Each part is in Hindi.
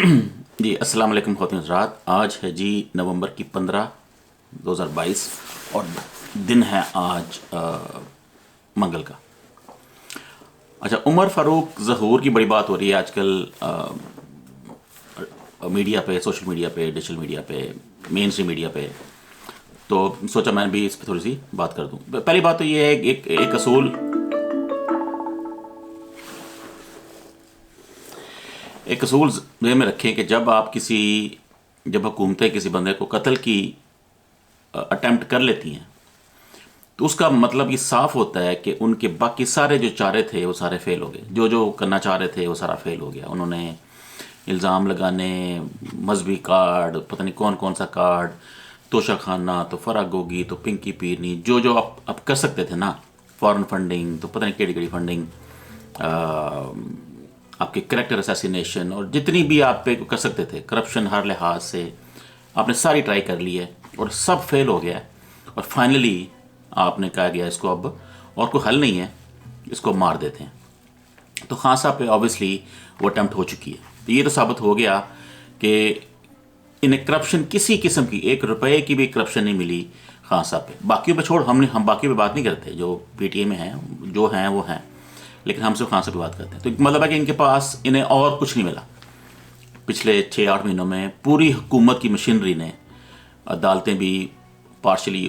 जी अस्सलाम वालेकुम ख़वातीन हज़रात। आज है जी नवंबर की 15 2022 और दिन है आज मंगल का। अच्छा, उमर फ़ारूक ज़हूर की बड़ी बात हो रही है आजकल मीडिया पे, सोशल मीडिया पे, डिजिटल मीडिया पे, मेन स्ट्रीम मीडिया पे। तो सोचा मैं भी इस पर थोड़ी सी बात कर दूं। पहली बात तो ये है एक असूल, एक असूल ज़हन में रखें कि जब हुकूमतें किसी बंदे को कत्ल की अटेम्प्ट कर लेती हैं तो उसका मतलब ये साफ होता है कि उनके बाकी सारे जो चारे थे वो सारे फेल हो गए। जो जो करना चाह रहे थे वो सारा फेल हो गया। उन्होंने इल्ज़ाम लगाने, मजहबी कार्ड, पता नहीं कौन कौन सा कार्ड, तोशा खाना, तो फराग गोगी, तो पिंकी पीरनी, जो जो आप कर सकते थे ना, फॉरेन फंडिंग, तो पता नहीं केड़ी केड़ी फंडिंग, आपके करेक्टर असैसिनेशन, और जितनी भी आप पे कर सकते थे, करप्शन हर लिहाज से आपने सारी ट्राई कर ली है और सब फेल हो गया है। और फाइनली आपने कहा गया इसको अब और कोई हल नहीं है, इसको मार देते हैं। तो खान साहब पे ऑब्वियसली वो अटैम्प्ट हो चुकी है। तो ये तो साबित हो गया कि इन्हें करप्शन किसी किस्म की, 1 रुपए की भी करप्शन नहीं मिली खान साहब पे। बाकियों पे छोड़, हम बाकियों पे बात नहीं करते, जो पीटीए में हैं जो हैं वो हैं, लेकिन हम सिर्फ खान साहब की बात करते हैं। तो मतलब है कि इनके पास इन्हें और कुछ नहीं मिला। पिछले 6-8 महीनों में पूरी हुकूमत की मशीनरी ने, अदालतें भी पार्शली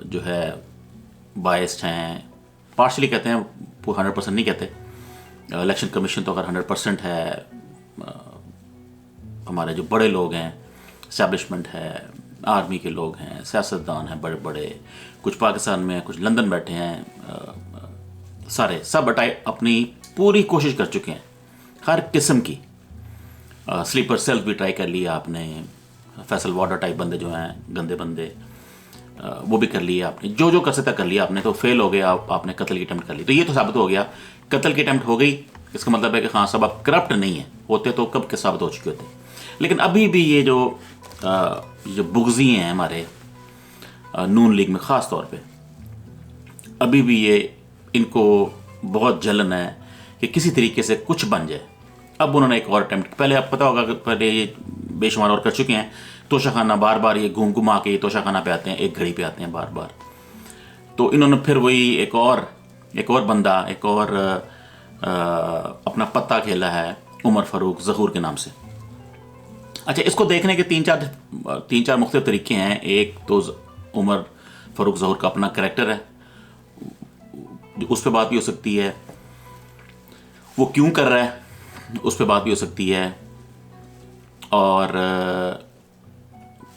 जो है बायस्ड हैं, पार्शली कहते हैं, 100% नहीं कहते। इलेक्शन कमीशन तो अगर 100% है, हमारे जो बड़े लोग हैं, इस्टेब्लिशमेंट है, आर्मी के लोग हैं, सियासतदान हैं बड़े बड़े, कुछ पाकिस्तान में हैं, कुछ लंदन बैठे हैं, सारे सब अपनी पूरी कोशिश कर चुके हैं हर किस्म की। स्लीपर सेल्स भी ट्राई कर लिया आपने, फैसल वार्डर टाइप बंदे जो हैं, गंदे बंदे, वो भी कर लिए आपने, जो जो कर सकता कर लिया आपने। तो फेल हो गया, आपने कत्ल की अटैम्प्ट कर ली। तो ये तो साबित हो गया, कत्ल की अटैम्प्ट हो गई, इसका मतलब है कि हाँ साहब आप करप्ट नहीं है, होते तो कब के साबित हो चुके होते। लेकिन अभी भी ये जो बुगजी हैं हमारे नून लीग में ख़ास तौर पे, अभी भी ये इनको बहुत जलन है कि किसी तरीके से कुछ बन जाए। अब उन्होंने एक और अटैम्प्ट, पहले आप पता होगा कि पहले ये बेशुमार और कर चुके हैं। तोशा खाना बार बार ये घूम घुमा के तोशा खाना पे आते हैं, एक घड़ी पे आते हैं बार बार। तो इन्होंने फिर वही एक और बंदा, एक और अपना पत्ता खेला है उमर फ़ारूक ज़हूर के नाम से। अच्छा, इसको देखने के तीन चार मुख्तलिफ तरीके हैं। एक तो उमर फ़ारूक ज़हूर का अपना करैक्टर है, उस पर बात भी हो सकती है। वो क्यों कर रहा है उस पर बात भी हो सकती है। और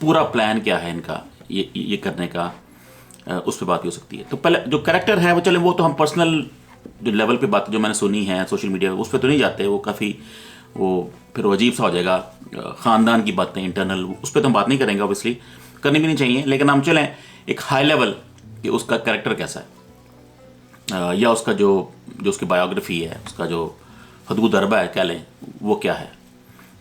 पूरा प्लान क्या है इनका ये करने का, उस पर बात भी हो सकती है। तो पहले जो करैक्टर है वो, चले वो तो हम पर्सनल जो लेवल पे बातें जो मैंने सुनी है सोशल मीडिया पे, उस पर तो नहीं जाते। वो काफ़ी फिर वो अजीब सा हो जाएगा, ख़ानदान की बातें इंटरनल, उस पर तो हम बात नहीं करेंगे, ऑब्वियसली करनी भी नहीं चाहिए। लेकिन हम चलें एक हाई लेवल कि उसका कैरेक्टर कैसा है, या उसका जो उसकी बायोग्राफी है, उसका जो हदूद अरबा है कह लें, वो क्या है।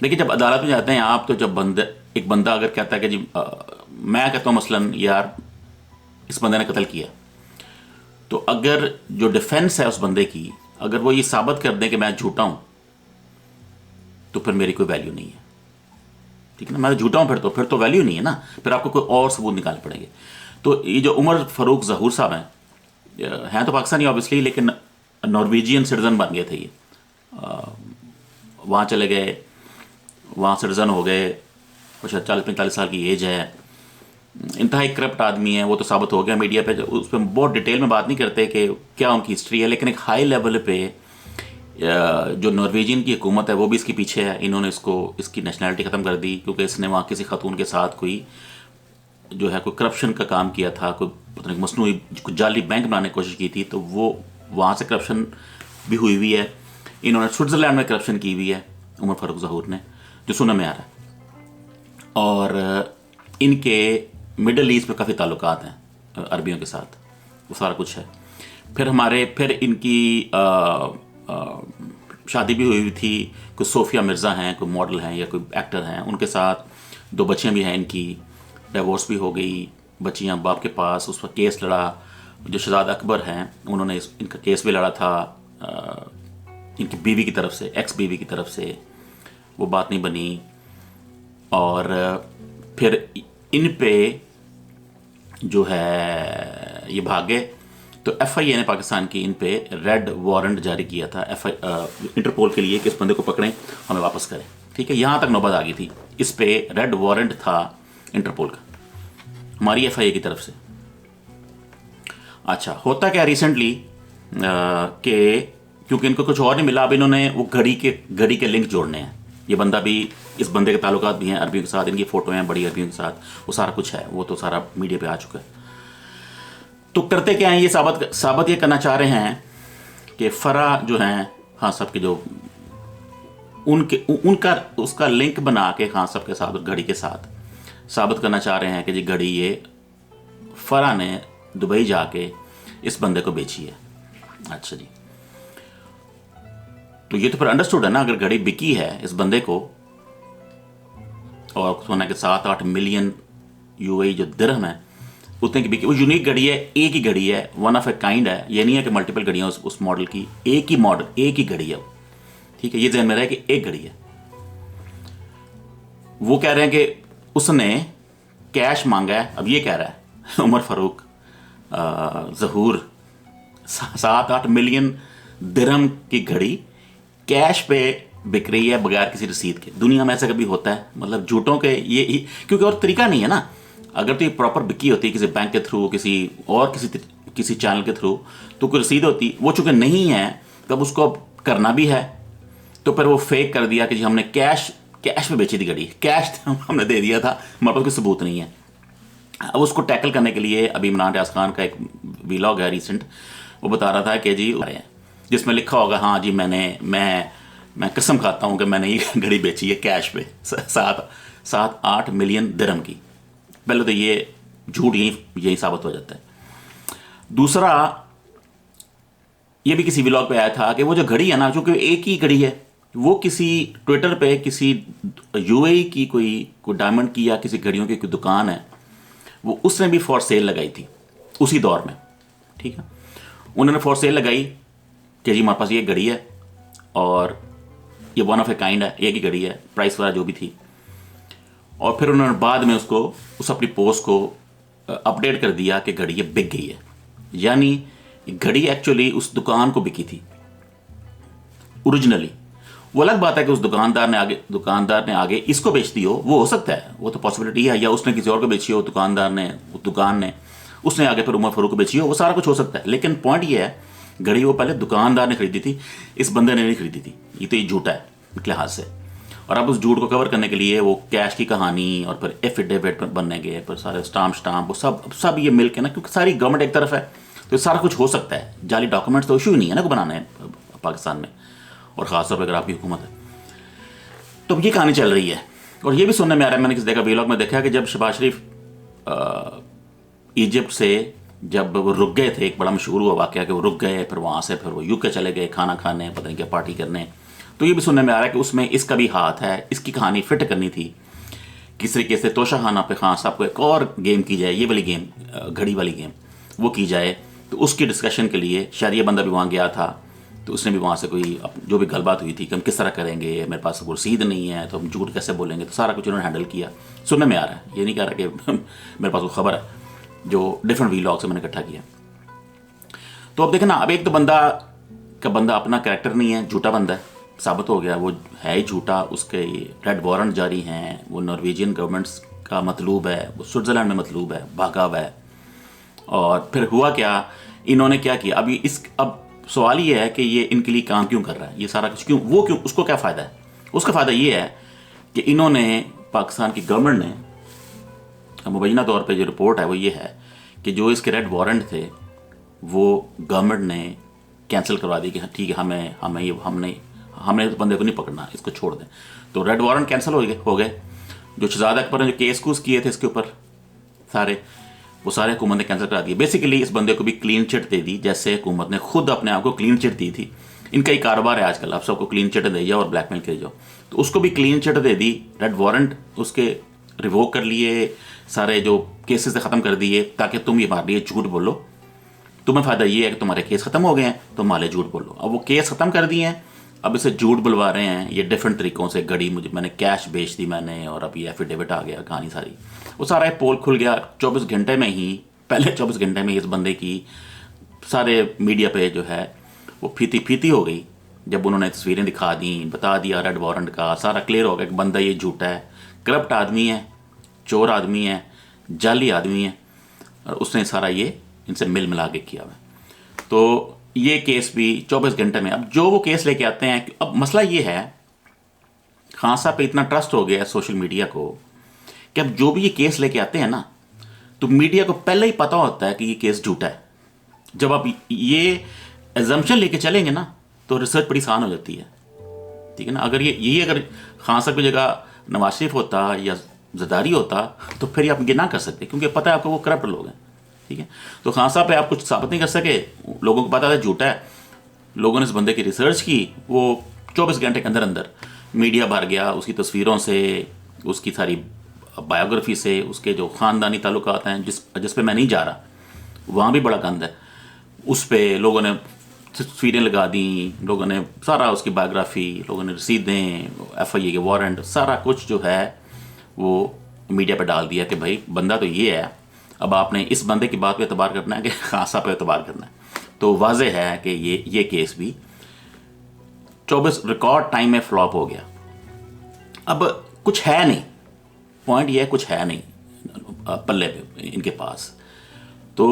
देखिए, जब अदालत में जाते हैं आप, तो जब एक बंदा अगर कहता है कि जी मैं कहता हूँ मसलन यार इस बंदे ने कत्ल किया, तो अगर जो डिफेंस है उस बंदे की, अगर वो ये साबित कर दें कि मैं झूठा हूँ, तो फिर मेरी कोई वैल्यू नहीं है। ठीक है ना, मैं झूठा हूँ, फिर तो वैल्यू नहीं है ना, फिर आपको कोई और सबूत निकालने पड़ेंगे। तो ये जो उमर फ़ारूक ज़हूर साहब हैं तो पाकिस्तानी ऑब्वियसली, लेकिन नॉर्वेजियन सिटीज़न बन गए थे ये। वहाँ चले गए, वहाँ सिटीज़न हो गए, कुछ 40-45 साल की एज है, इंतहाई करप्ट आदमी है। वो तो साबित हो गया मीडिया पे, उस पर बहुत डिटेल में बात नहीं करते कि क्या उनकी हिस्ट्री है। लेकिन एक हाई लेवल पे जो नॉर्वेजियन की हुकूमत है वो भी इसके पीछे है। इन्होंने इसकी नेशनैलिटी ख़त्म कर दी क्योंकि इसने वहाँ किसी खातून के साथ कोई करप्शन का काम किया था, कोई पता नहीं मसनूई कुछ जाली बैंक बनाने की कोशिश की थी, तो वो वहाँ से करप्शन भी हुई हुई है। इन्होंने स्विट्ज़रलैंड में करप्शन की हुई है उमर फ़ारूक ज़हूर ने, जो सुनने में आ रहा है। और इनके मिडल ईस्ट में काफ़ी ताल्लुकात हैं अरबियों के साथ, वो सारा कुछ है। फिर इनकी शादी भी हुई थी, कोई सोफिया मिर्ज़ा हैं, कोई मॉडल हैं या कोई एक्टर हैं, उनके साथ 2 बच्चियाँ भी हैं इनकी। डिवोर्स भी हो गई, बच्चियाँ बाप के पास, उस पर केस लड़ा। जो शहजाद अकबर हैं उन्होंने इनका केस भी लड़ा था इनकी बीवी की तरफ से, एक्स बीवी की तरफ से। वो बात नहीं बनी। और फिर इन पे जो है ये भागे, तो FIA ने पाकिस्तान की इन पे रेड वारंट जारी किया था इंटरपोल के लिए कि इस बंदे को पकड़ें, हमें वापस करें। ठीक है, यहाँ तक नौबत आ गई थी। इस पे रेड वारंट था इंटरपोल का हमारी FIA की तरफ से। अच्छा, होता क्या रिसेंटली कि क्योंकि इनको कुछ और नहीं मिला, अब इन्होंने वो घड़ी के लिंक जोड़ने हैं। ये बंदा भी, इस बंदे के ताल्लुकात भी हैं अरबियों के साथ, इनकी फ़ोटो हैं बड़ी अरबियों के साथ, वो सारा कुछ है, वो तो सारा मीडिया पे आ चुका है। तो करते क्या हैं, ये साबित ये करना चाह रहे हैं कि फ़रा जो हैं हाँ सब के जो उनका उसका लिंक बना के हाँ सब के साथ और घड़ी के साथ साबित करना चाह रहे हैं कि जी घड़ी ये फ़रा ने दुबई जाके इस बंदे को बेची है। अच्छा जी, तो ये तो फिर अंडरस्टूड है ना, अगर घड़ी बिकी है इस बंदे को और सोना के 7-8 मिलियन UAE जो दिरहम है उतने की बिकी, वो यूनिक घड़ी है, एक ही घड़ी है, वन ऑफ ए काइंड है। ये नहीं है कि मल्टीपल घड़ियाँ उस मॉडल की, एक ही मॉडल, एक ही घड़ी है। ठीक है, ये ध्यान में रहे कि एक घड़ी है। वो कह रहे हैं कि उसने कैश मांगा है। अब ये कह रहा है उमर फारूक ज़हूर 7-8 मिलियन दिरहम की घड़ी कैश पे बिक रही है बगैर किसी रसीद के। दुनिया में ऐसा कभी होता है? मतलब झूठों के ये क्योंकि और तरीका नहीं है ना। अगर तो ये प्रॉपर बिकी होती किसी बैंक के थ्रू, किसी चैनल के थ्रू, तो कोई रसीद होती। वो चूंकि नहीं है तब उसको करना भी है, तो फिर वो फेक कर दिया कि जी हमने कैश पे बेची थी घड़ी, कैश हमने दे दिया था, हमारे पास कोई सबूत नहीं है। अब उसको टैकल करने के लिए अभी इमरान रियाज खान का एक वीलॉग है रिसेंट, वो बता रहा था कि जी जिसमें लिखा होगा हाँ जी मैं कसम खाता हूँ कि मैंने ये घड़ी बेची है कैश पे 7-8 मिलियन दिरहम की। पहले तो ये झूठ यही साबित हो जाता है। दूसरा, ये भी किसी व्लॉग पे आया था कि वो जो घड़ी है ना, जो कि एक ही घड़ी है, वो किसी ट्विटर पे किसी UAE की कोई डायमंड की या किसी घड़ियों की कोई दुकान है, वो उसने भी फॉर सेल लगाई थी उसी दौर में। ठीक है, उन्होंने फॉर सेल लगाई कि जी हमारे पास ये घड़ी है और ये वन ऑफ ए काइंड है, एक ही घड़ी है, प्राइस वगैरह जो भी थी। और फिर उन्होंने बाद में उस अपनी पोस्ट को अपडेट कर दिया कि घड़ी ये बिक गई है। यानी घड़ी एक्चुअली उस दुकान को बिकी थी ओरिजिनली। वो अलग बात है कि उस दुकानदार ने आगे इसको बेच दी हो, वो हो सकता है, वो तो पॉसिबिलिटी है, या उसने किसी और को बेची हो, दुकान ने उसने आगे फिर उमर फारूक को बेची हो, वो सारा कुछ हो सकता है। लेकिन पॉइंट ये है, घड़ी वो पहले दुकानदार ने खरीदी थी, इस बंदे ने नहीं खरीदी थी। ये तो ये झूठा है एक लिहाज से। और अब उस झूठ को कवर करने के लिए वो कैश की कहानी और फिर एफिडेविट बनने गए, फिर सारे स्टाम्प वो सब ये मिल के ना, क्योंकि सारी गवर्नमेंट एक तरफ है तो सारा कुछ हो सकता है। जाली डॉक्यूमेंट्स तो इशू ही नहीं है ना को बनाना है पाकिस्तान में, और ख़ासतौर पर अगर आपकी हुकूमत है। तो ये कहानी चल रही है। और ये भी सुनने में आ रहा है, मैंने किसी देखा व्लॉग में देखा कि जब शहबाज शरीफ इजिप्ट से जब वो रुक गए थे, एक बड़ा मशहूर हुआ वाक़या कि वो रुक गए, फिर वहाँ से फिर वो UK चले गए खाना खाने, पता नहीं क्या पार्टी करने। तो ये भी सुनने में आ रहा है कि उसमें इसका भी हाथ है, इसकी कहानी फिट करनी थी किस तरीके से। तोशाखाना पे खान साहब को एक और गेम की जाए, ये वाली गेम, घड़ी वाली गेम वो की जाए, तो उसकी डिस्कशन के लिए शायद ये बंदा भी वहाँ गया था। तो उसने भी वहाँ से कोई जो भी गलबात हुई थी कि हम किस तरह करेंगे, मेरे पास वो रसीद नहीं है तो हम झूठ कैसे बोलेंगे, तो सारा कुछ उन्होंने हैंडल किया। सुनने में आ रहा है, ये नहीं कह रहा कि मेरे पास वो खबर है, जो डिफरेंट व्लॉग से मैंने इकट्ठा किया। तो अब देखें ना, अब एक तो बंदा अपना कैरेक्टर नहीं है, झूठा बंदा है, साबित हो गया वो है ही झूठा। उसके रेड वारंट जारी हैं, वो नॉर्वेजियन गवर्नमेंट्स का मतलूब है, वो स्विट्ज़रलैंड में मतलूब है, भागा हुआ है। और फिर हुआ क्या, इन्होंने क्या किया, अब सवाल ये है कि ये इनके लिए काम क्यों कर रहा है, ये सारा कुछ क्यों, उसको क्या फ़ायदा है। उसका फ़ायदा ये है कि इन्होंने, पाकिस्तान की गवर्नमेंट ने, मुबैना तौर पे जो रिपोर्ट है वो ये है कि जो इसके रेड वारंट थे वो गवर्नमेंट ने कैंसिल करवा दी कि हाँ ठीक है, हमने तो बंदे को नहीं पकड़ना, इसको छोड़ दें। तो रेड वारंट कैंसिल हो गए। जो शहजादा अकबर ने जो केस किए थे इसके ऊपर वो सारे हुकूमत ने कैंसिल करा दिए। बेसिकली इस बंदे को भी क्लीन चिट दे दी, जैसे हुकूमत ने खुद अपने आप को क्लीन चिट दी थी। इनका ही कारोबार है आजकल, आप सबको क्लीन चिट दे जाओ और ब्लैकमेल कर जाओ। तो उसको भी क्लीन चिट दे दी, रेड वारंट उसके रिवोक कर लिए, सारे जो केसेस से ख़त्म कर दिए, ताकि तुम ये हमारे लिए झूठ बोलो। तुम्हें फ़ायदा ये है कि तुम्हारे केस ख़त्म हो गए हैं, तुम हमारे झूठ बोलो। अब वो केस ख़त्म कर दिए हैं, अब इसे झूठ बुलवा रहे हैं ये डिफरेंट तरीक़ों से। घड़ी मुझे मैंने कैश बेच दी मैंने, और अब ये एफिडेविट आ गया, कहानी सारी। वो सारा एक पोल खुल गया 24 घंटे में ही। पहले 24 घंटे में इस बंदे की सारे मीडिया पे जो है वो फीती फीती हो गई। जब उन्होंने तस्वीरें दिखा दी, बता दिया रेड वारंट का, सारा क्लियर हो गया कि बंदा ये झूठा है, करप्ट आदमी है, चोर आदमी है, जाली आदमी है, और उसने सारा ये इनसे मिल मिला के किया हुआ है। तो ये केस भी 24 घंटे में, अब जो वो केस लेके आते हैं, अब मसला ये है खान साहब पे इतना ट्रस्ट हो गया है सोशल मीडिया को कि अब जो भी ये केस लेके आते हैं ना, तो मीडिया को पहले ही पता होता है कि ये केस झूठा है। जब आप ये एजम्पशन लेके चलेंगे ना, तो रिसर्च बड़ी आसान हो जाती है, ठीक है ना। अगर ये अगर खान साहब की जगह नवाज शरीफ होता या जरदारी होता, तो फिर ये आप ये ना कर सकते, क्योंकि पता है आपको वो करप्ट लोग हैं, ठीक है। तो खान साहब पे आप कुछ साबित नहीं कर सके, लोगों को पता था झूठा है। लोगों ने इस बंदे की रिसर्च की, वो 24 घंटे के अंदर अंदर मीडिया भर गया उसकी तस्वीरों से, उसकी सारी बायोग्राफी से, उसके जो ख़ानदानी ताल्लुकात हैं जिस पे मैं नहीं जा रहा, वहाँ भी बड़ा गंद है। उस पर लोगों ने तस्वीरें लगा दी, लोगों ने सारा उसकी बायोग्राफी, लोगों ने रसीदें, FIA के वारंट, सारा कुछ जो है वो मीडिया पे डाल दिया कि भाई बंदा तो ये है, अब आपने इस बंदे की बात पे एतबार करना है कि खान साहब पे एतबार करना है। तो वाज़ेह है कि ये केस भी 24 रिकॉर्ड टाइम में फ्लॉप हो गया। अब कुछ है नहीं, पॉइंट ये है कुछ है नहीं पल्ले पे इनके पास। तो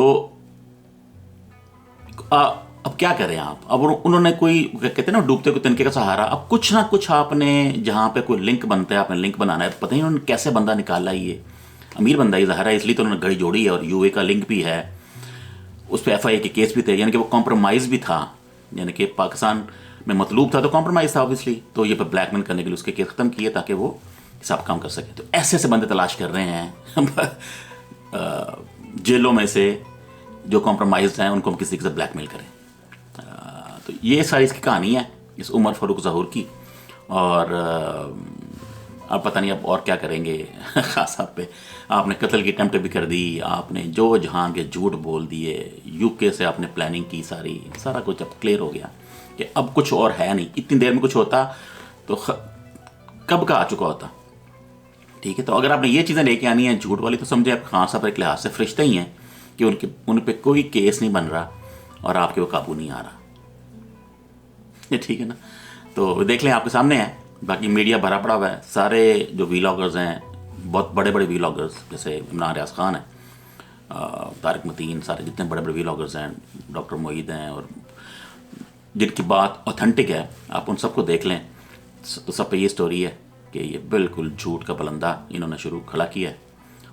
अब क्या करें आप? अब उन्होंने कोई कहते हैं ना डूबते को तिनके का सहारा, अब कुछ ना कुछ आपने जहाँ पे कोई लिंक बनता है, आपने लिंक बनाना है। पता नहीं उन्होंने कैसे बंदा निकाला, ये अमीर बंदा ही ज़ाहिर है, इसलिए तो उन्होंने घड़ी जोड़ी है, और UA का लिंक भी है, उस पर FIA के केस भी थे, यानी कि वो कॉम्प्रोमाइज़ भी था, यानी कि पाकिस्तान में मतलूब था तो कॉम्प्रोमाइज़ था ऑब्वियसली। तो ये पर ब्लैकमेल करने के लिए उसके केस ख़त्म किए ताकि वो सब काम कर सके। तो ऐसे ऐसे बंदे तलाश कर रहे हैं जेलों में से जो कॉम्प्रोमाइज़ हैं, उनको हम किसी से ब्लैकमेल करें। तो ये सारी इसकी कहानी है इस उमर फारूक ज़हूर की। और अब पता नहीं अब और क्या करेंगे खान साहब पे। आपने कत्ल की अटेम्प्ट भी कर दी, आपने जो जहाँ के झूठ बोल दिए, UK से आपने प्लानिंग की सारी, सारा कुछ अब क्लियर हो गया कि अब कुछ और है नहीं। इतनी देर में कुछ होता तो कब का आ चुका होता, ठीक है। तो अगर आपने ये चीज़ें लेके आनी है झूठ वाली, तो समझे आप खान साहब एक लिहाज से फरिश्ते ही हैं कि उन पर कोई केस नहीं बन रहा और आपके वो काबू नहीं आ रहा, ये ठीक है ना। तो देख लें, आपके सामने है। बाकी मीडिया भरा पड़ा हुआ है, सारे जो वीलॉगर्स हैं, बहुत बड़े बड़े वीलॉगर्स, जैसे इमरान रियाज खान है, तारिक मतीन, सारे जितने बड़े बड़े वीलॉगर्स हैं, डॉक्टर मोईद हैं, और जिनकी बात ऑथेंटिक है, आप उन सबको देख लें तो सब पे ये स्टोरी है कि ये बिल्कुल झूठ का पलंदा इन्होंने शुरू खड़ा किया है।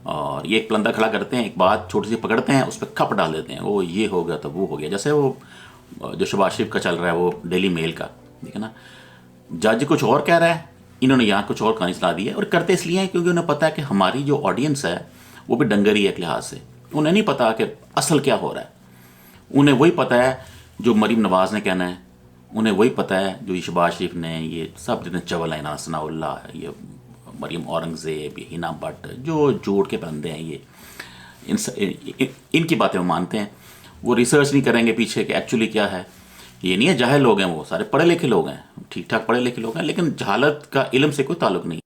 और ये एक पलंदा खड़ा करते हैं, एक बात छोटी सी पकड़ते हैं, उस पर खप डाल देते हैं, वो ये हो गया तो वो हो गया। जैसे वो जो शहबाज शरीफ का चल रहा है, वो डेली मेल का, ठीक है ना, जज कुछ और कह रहा है, इन्होंने यहाँ कुछ और कहानी सुना दी है। और करते इसलिए हैं क्योंकि उन्हें पता है कि हमारी जो ऑडियंस है वो भी डंगर ही है एक लिहाज से। उन्हें नहीं पता कि असल क्या हो रहा है, उन्हें वही पता है जो मरीम नवाज़ ने कहना है, उन्हें वही पता है जो शहबाज शरीफ ने, ये सब जितने चवल हैं ना, सनाउल्ला, ये मरीम औरंगज़ेब, ये हिना भट्ट, जो झूठ के बंदे हैं, ये इनकी बातें वो मानते हैं। वो रिसर्च नहीं करेंगे पीछे कि एक्चुअली क्या है। ये नहीं है जाहिल लोग हैं, वो सारे पढ़े लिखे लोग हैं, ठीक ठाक पढ़े लिखे लोग हैं, लेकिन जहालत का इल्म से कोई ताल्लुक़ नहीं।